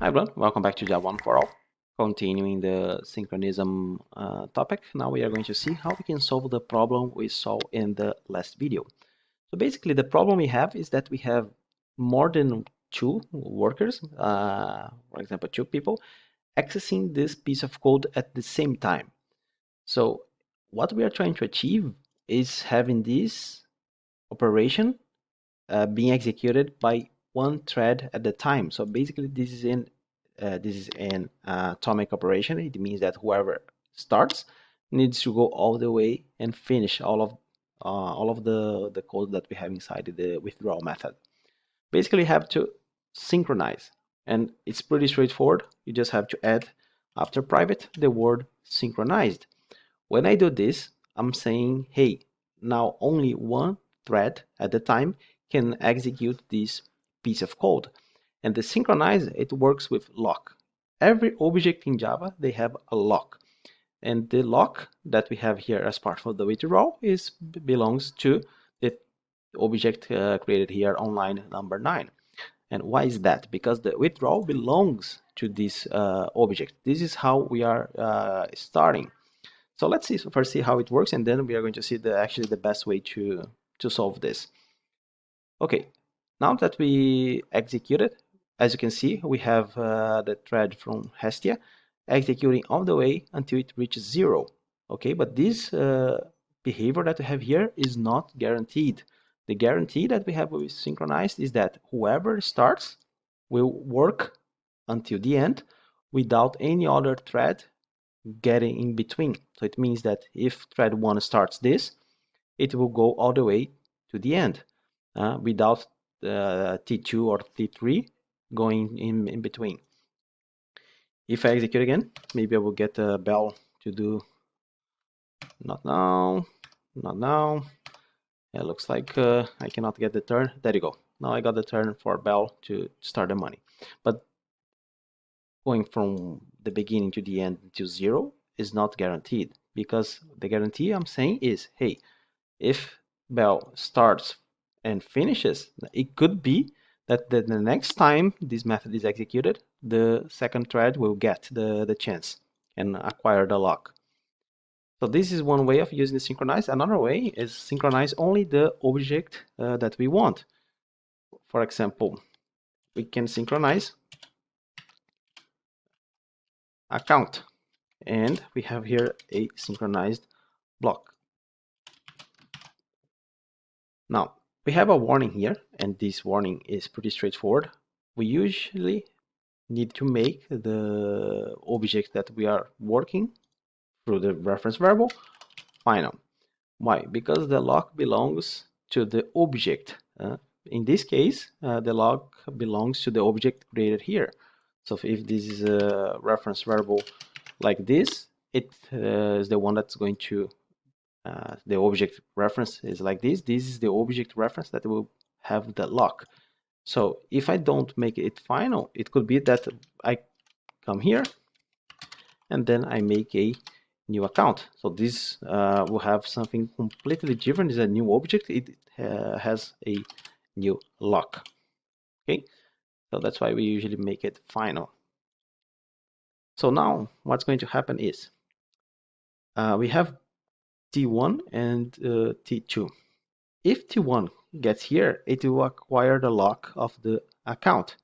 Hi everyone, welcome back to Java 1 for All. Continuing the synchronism topic, now we are going to see how we can solve the problem we saw in the last video. So basically the problem we have is that we have more than two workers, for example two people, accessing this piece of code at the same time. So what we are trying to achieve is having this operation being executed by one thread at a time. So basically this is an atomic operation. It means that whoever starts needs to go all the way and finish all of the code that we have inside the withdrawal method. Basically, you have to synchronize, and it's pretty straightforward. You just have to add after private the word synchronized. When I do this, I'm saying, hey, now only one thread at a time can execute this piece of code. And the synchronize, it works with lock. Every object in Java, they have a lock. And the lock that we have here as part of the withdrawal belongs to the object created here on line number 9. And why is that? Because the withdrawal belongs to this object. This is how we are starting. So let's first see how it works, and then we are going to see actually the best way to solve this. Okay, now that we executed, as you can see, we have the thread from Hestia executing all the way until it reaches 0. Okay, but this behavior that we have here is not guaranteed. The guarantee that we have with synchronized is that whoever starts will work until the end without any other thread getting in between. So it means that if thread 1 starts this, it will go all the way to the end without T2 or T3 going in between. If I execute again, maybe I will get a bell to do not now, not now. It looks like I cannot get the turn. There you go. Now I got the turn for bell to start the money. But going from the beginning to the end to 0 is not guaranteed, because the guarantee I'm saying is, hey, if bell starts and finishes, it could be that the next time this method is executed, the second thread will get the chance and acquire the lock. So this is one way of using the synchronize. Another way is synchronize only the object that we want. For example, we can synchronize account, and we have here a synchronized block. Now we have a warning here, and this warning is pretty straightforward. We usually need to make the object that we are working through the reference variable final. Why? Because the lock belongs to the object. In this case, the lock belongs to the object created here. So if this is a reference variable like this, it is the one that's going to the object reference is like this. This is the object reference that will have the lock. So if I don't make it final, it could be that I come here and then I make a new account. So this will have something completely different. It's a new object. It has a new lock. Okay, so that's why we usually make it final. So now what's going to happen is we have T1 and T2. If T1 gets here, it will acquire the lock of the account.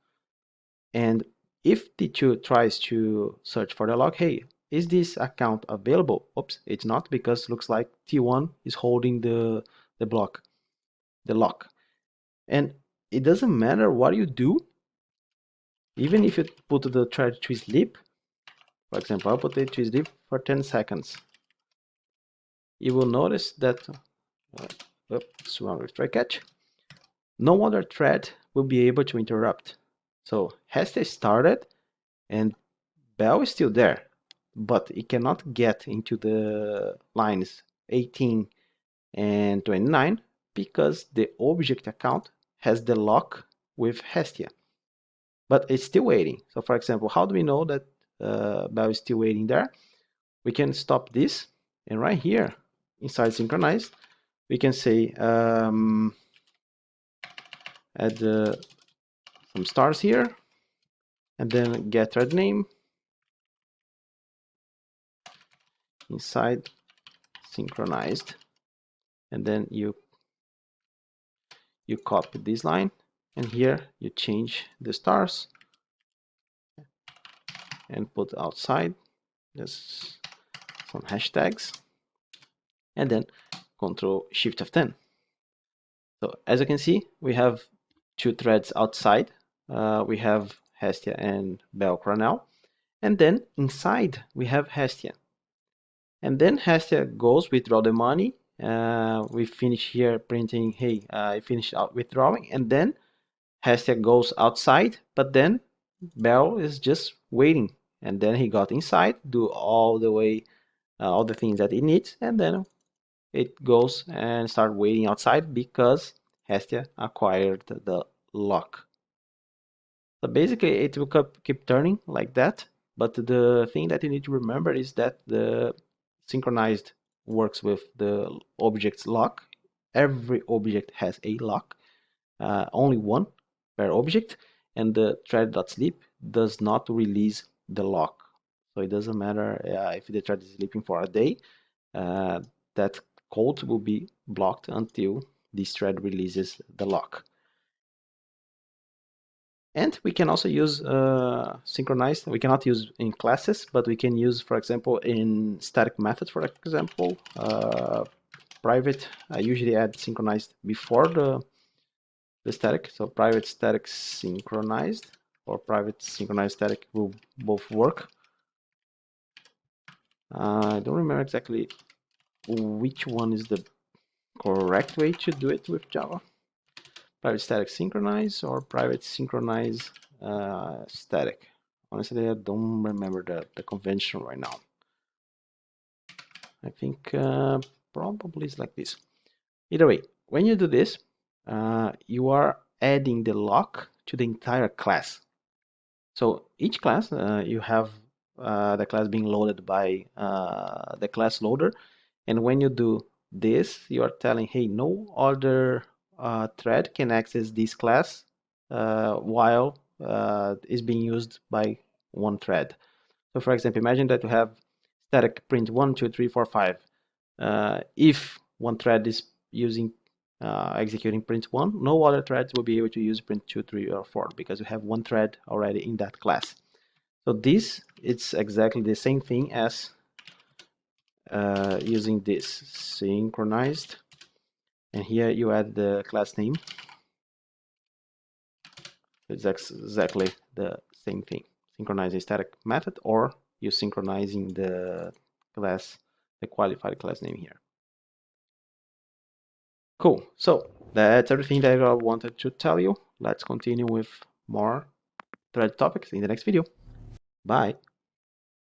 And if T2 tries to search for the lock, hey, is this account available? Oops, it's not, because it looks like T1 is holding the lock. And it doesn't matter what you do, even if you put the thread to sleep. For example, I'll put it to sleep for 10 seconds. You will notice that, oops, wrong with try catch. No other thread will be able to interrupt. So Hestia started and bell is still there, but it cannot get into the lines 18 and 29 because the object account has the lock with Hestia, but it's still waiting. So for example, how do we know that bell is still waiting there? We can stop this, and right here inside synchronize, we can say add some stars here, and then get thread name inside synchronized, and then you copy this line, and here you change the stars and put outside just some hashtags, and then Control Shift F10. So as you can see, we have two threads outside. We have Hestia and Bell Coronel, and then inside we have Hestia. And then Hestia goes withdraw the money. We finish here printing, hey, I finished out withdrawing, and then Hestia goes outside, but then Bell is just waiting, and then he got inside, do all the things that he needs, and then it goes and start waiting outside because Hestia acquired the lock. So basically it will keep turning like that, but the thing that you need to remember is that the synchronized works with the object's lock. Every object has a lock, only one per object, and the thread.sleep does not release the lock. So it doesn't matter if the thread is sleeping for a day, that code will be blocked until this thread releases the lock. And we can also use synchronized. We cannot use in classes, but we can use, for example, in static methods, for example, private. I usually add synchronized before the static. So private static synchronized or private synchronized static will both work. I don't remember exactly which one is the correct way to do it with Java. Private static synchronize or private synchronize static. Honestly, I don't remember the convention right now. I think probably it's like this. Either way, when you do this, you are adding the lock to the entire class. So each class, you have the class being loaded by the class loader, and when you do this, you are telling, hey, no other thread can access this class while is being used by one thread. So for example, imagine that you have static print 1, 2, 3, 4, 5. If one thread is using executing print 1, no other threads will be able to use print 2, 3, or 4 because you have one thread already in that class. So this, it's exactly the same thing as using this synchronized, and here you add the class name. It's exactly the same thing. Synchronizing static method, or you synchronizing the class, the qualified class name here. Cool. So that's everything that I wanted to tell you. Let's continue with more thread topics in the next video. Bye.